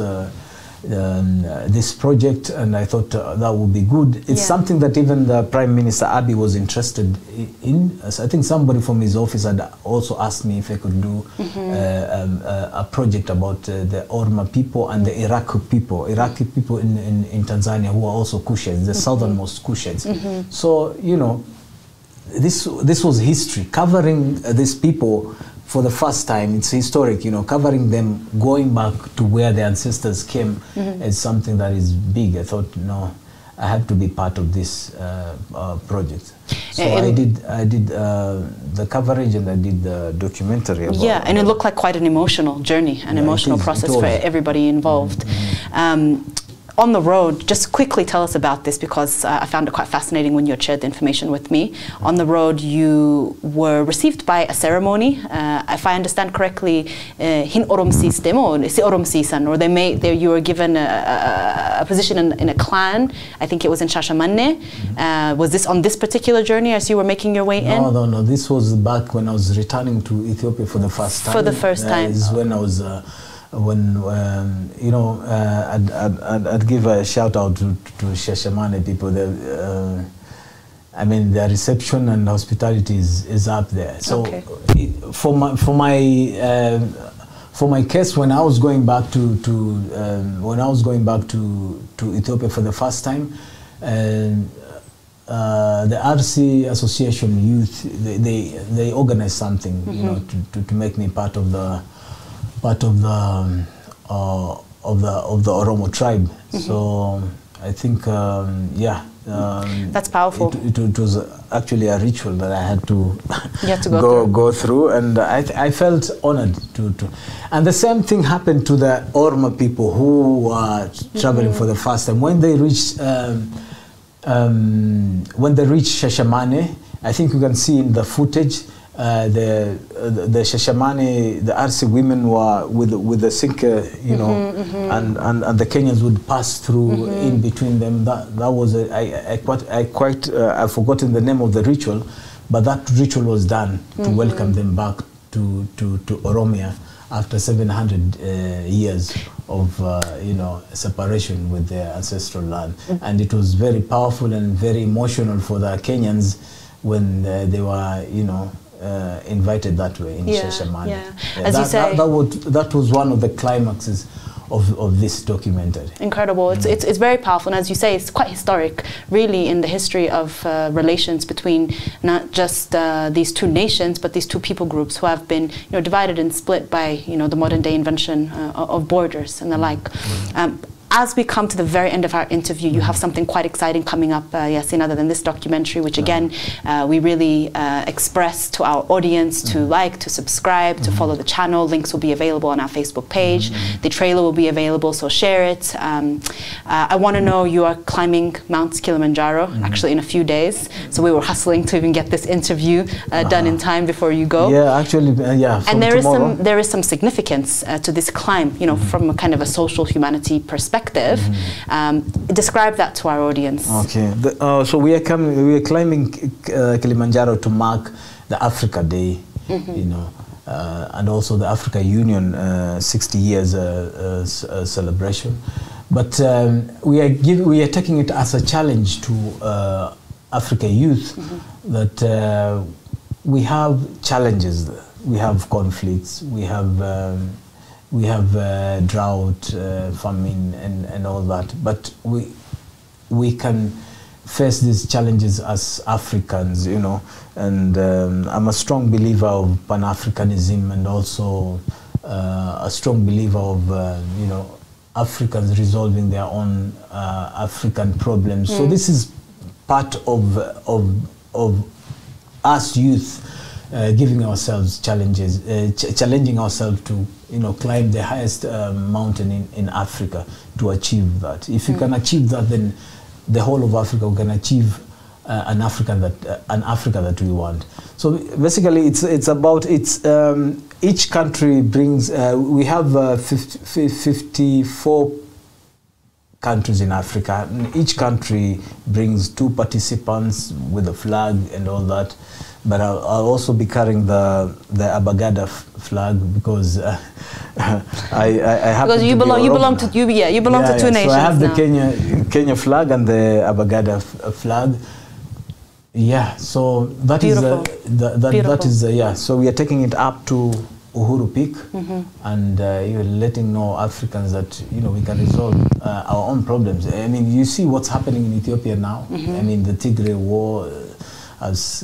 this project, and I thought that would be good. It's something that even the Prime Minister Abiy was interested in. So I think somebody from his office had also asked me if I could do a project about the Orma people and the Iraqi people in Tanzania, who are also Kushites, the southernmost Kushites. So, you know, this was history, covering these people for the first time. It's historic, you know, covering them, going back to where their ancestors came is something that is big. I thought, no, I have to be part of this project. So I did the coverage, and I did the documentary about and it looked like quite an emotional journey, an emotional process for everybody involved. On the road, just quickly tell us about this, because I found it quite fascinating when you had shared the information with me. On the road, you were received by a ceremony. If I understand correctly, hin orom system or si orom sisan, or you were given a position in a clan. I think it was in Shashamane. Was this on this particular journey as you were making your way in? No. This was back when I was returning to Ethiopia for the first time. For the first time. This is when I was. You know, I'd give a shout out to Shashamane people. I mean, their reception and hospitality is up there. So for my case, when I was going back to Ethiopia for the first time, the RC Association Youth, they organized something, you know, to make me part of the Oromo tribe. So I think, yeah. That's powerful. It was actually a ritual that I had to, go through, and I felt honored to. And the same thing happened to the Orma people who were traveling for the first time. When they reached Shashamane, I think you can see in the footage, the Shashamane, the RC women were with the sinker, you know, and the Kenyans would pass through in between them. That was I've forgotten the name of the ritual, but that ritual was done to welcome them back to Oromia after 700 years of you know, separation with their ancestral land. And it was very powerful and very emotional for the Kenyans when they were, you know, invited that way in Shashamane. Yeah. As you say, that was one of the climaxes of this documentary. Incredible. It's very powerful, and as you say, it's quite historic, really, in the history of relations between not just these two nations, but these two people groups who have been, you know, divided and split by, you know, the modern day invention of borders and the like. As we come to the very end of our interview, you have something quite exciting coming up, Yassin, other than this documentary, which again, we really express to our audience to like, to subscribe, to follow the channel. Links will be available on our Facebook page. The trailer will be available, so share it. I want to know, you are climbing Mount Kilimanjaro, actually in a few days. So we were hustling to even get this interview done in time before you go. Yeah, actually, yeah. And there is some significance to this climb, you know, from a kind of a social humanity perspective. Describe that to our audience. Okay, so we are climbing Kilimanjaro to mark the Africa Day, you know, and also the Africa Union 60 years celebration. But we are taking it as a challenge to Africa youth that we have challenges, we have conflicts, we have drought, famine, and all that. But we can face these challenges as Africans, you know. And I'm a strong believer of Pan-Africanism, and also a strong believer of you know, Africans resolving their own African problems. So this is part of us youth. Giving ourselves challenges, challenging ourselves to, you know, climb the highest mountain in Africa to achieve that. If you can achieve that, then the whole of Africa can achieve an Africa that we want. So basically, it's about each country brings. We have 54 countries in Africa, and each country brings 2 participants with a flag and all that. But I'll also be carrying the Abagada flag because I happen because you belong to 2 nations. So I have now. the Kenya flag and the Abagada flag. Yeah, so that Beautiful. that is yeah. So we are taking it up to Uhuru Peak, and you're letting know Africans that, you know, we can resolve our own problems. I mean, you see what's happening in Ethiopia now. I mean, the Tigray war has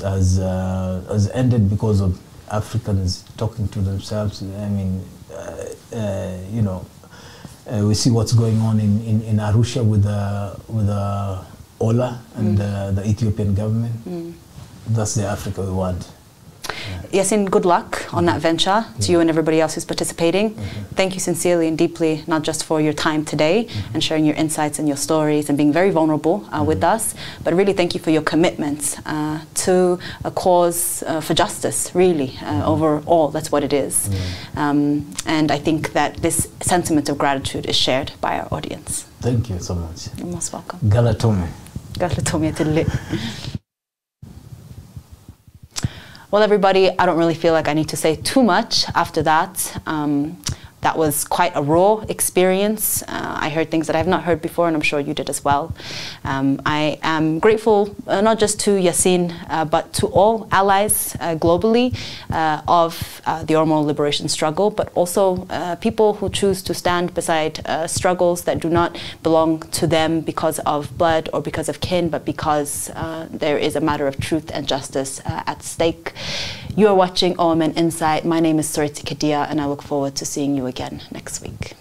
ended because of Africans talking to themselves. I mean, you know, we see what's going on in Arusha with Ola and the Ethiopian government. That's the Africa we want. Yassin, good luck on that venture to you and everybody else who's participating. Thank you sincerely and deeply, not just for your time today and sharing your insights and your stories and being very vulnerable with us, but really thank you for your commitment to a cause for justice, really, overall. That's what it is. And I think that this sentiment of gratitude is shared by our audience. Thank you so much. You're most welcome. Galatome. Galatome atille. Well, everybody, I don't really feel like I need to say too much after that. That was quite a raw experience. I heard things that I have not heard before, and I'm sure you did as well. I am grateful not just to Yassin, but to all allies globally of the Oromo liberation struggle, but also people who choose to stand beside struggles that do not belong to them because of blood or because of kin, but because there is a matter of truth and justice at stake. You are watching OMN Insight. My name is Suriti Kadia, and I look forward to seeing you again next week.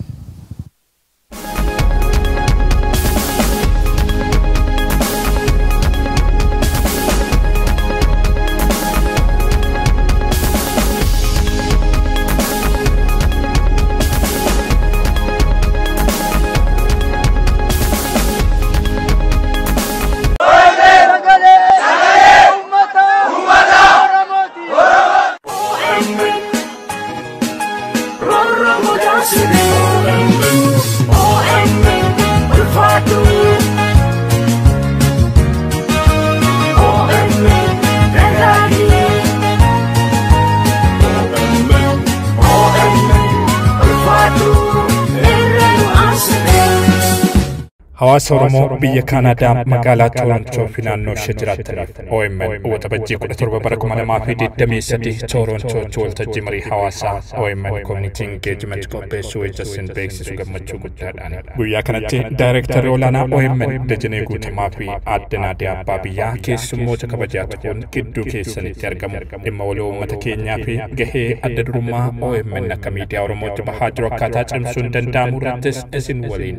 Hawaasa Oromoo biyya Kaanaadaa magaalaa Toorontoo fi naannoo ishee jiraataniif OMN waxabajjii 17 bara 2023 Torontootti waltajjii marii hawaasaa OMN Community Engagement qopheessuu Yassin beeksisu gammachuu guddaadhaan. Guyyaa kanatti Daayirektarri olaanaa OMN Dajanee Guutamaa fi Aadde Naadiyaa Abbaa biyyaa keessummoota kabajaa ta'uun gidduu keessanitti argamu. Dhimma waloo uummata keenyaa fi gahee adda durummaa OMN akka miidiyaa Oromootti bahaa jiru akkaataa cimsuun danda'amu irrattis isin waliin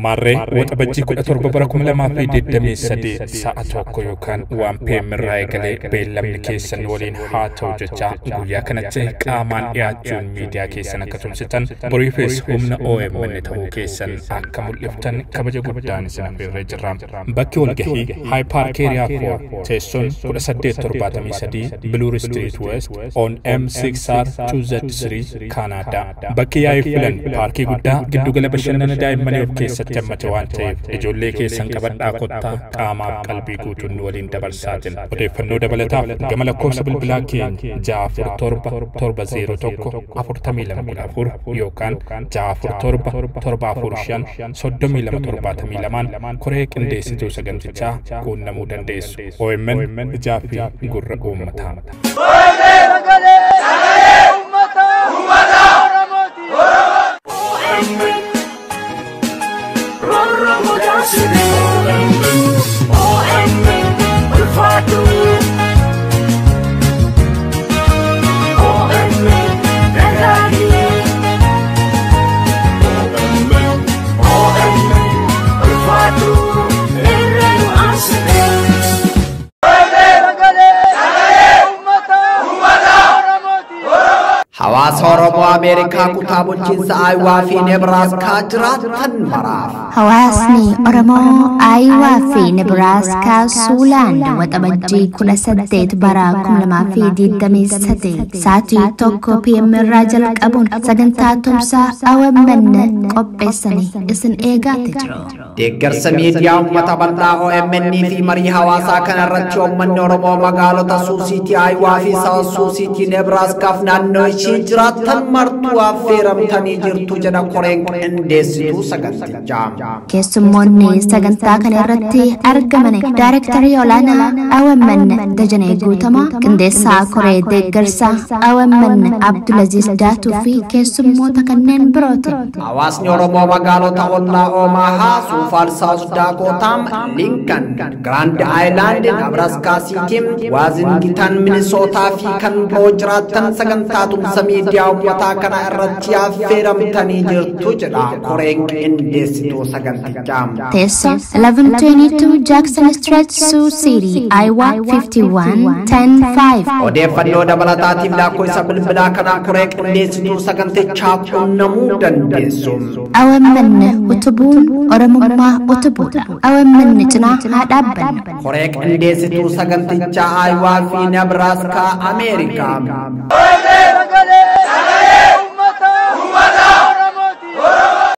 mari'atu. waxabajjii 17 bara 2023 sa'a tokko yookaan 1 PM irraa eegalee beellamni keessan waliin haa ta'u jecha guyyaa kanatti qaamaan dhiyaachuun miidiyaa keessan akka tumsitan boriifis humna OMN ta'uu keessan akka mul'iftan kabaja guddaan isin affeerree jirra. Bakki walgahii High Park Area 4 teessoon 1873 Bloor Street West on M6R 2Z3 Canada. Bakki yaa'ii filan paarkii guddaa giddugala bashannana daa'immanii of keessatti hammate waan ta'eef ijoollee keessan qabadhaa kottaa qaamaaf qalbii guutuun waliin dabarsaa jira. Odeeffannoo dabalataaf gama lakkoofsa bilbilaa keenya 647-701-4214 yookaan 647-745-3272 koree qindeessituu sagantichaa quunnamuu dandeessu. OMN ijaa fi gurra uummataa. Hawaasa Oromoo Ameerikaa kutaa bulchiinsa Aayuwaa fi Nebraaskaa jiraatan maraaf. Hawaasni Oromoo Aayuwaa fi Nebraaskaa Suulaan waxabajjii 18 bara 2023 sa'aatii 1 PM irraa jalqabuun sagantaa tumsaa OMN qopheessanii isin eegaatti jiru. Deeggarsa miidiyaa uummata bal'aa OMN fi marii hawaasaa kanarratti uummanni Oromoo magaalota Suusiitii Aayuwaa fi Saawus Suusiitii Nebraaskaaf naannoo jiraatan martuu affeeramtanii jirtu jedha koreen qindeessituu sagantichaa. Keessummoonni sagantaa kana irratti argaman Daayirektarii olaanaa OMN Dajanee Guutamaa, qindeessaa koree deeggarsaa OMN Abdulaziz Daatuu fi keessummoota kanneen birooti. Hawaasni Oromoo magaalota ollaa Omahaa, Suufaal Saawus Daakotaam, Linkan, Grand Island, Nebraaskaa Siitii, Waazingitan, Minisootaa fi kan biroo jiraatan sagantaa tumsa miidiyaa uummataa kana irratti affeeramtanii jirtu jedha koreen qindeessituu sagantichaa. Teessoo 1122 Jackson Street, Sioux City, Iowa 51105. Odeeffannoo dabalataatiif lakkoofsa bilbilaa kana koree qindeessituu sagantichaa quunnamuu dandeessu. OMN utubuun Oromummaa utubuudha. OMN cinaa haa dhaabbannu. Koree qindeessituu sagantichaa Aayuwaa fi Nebraaskaa Ameerikaa.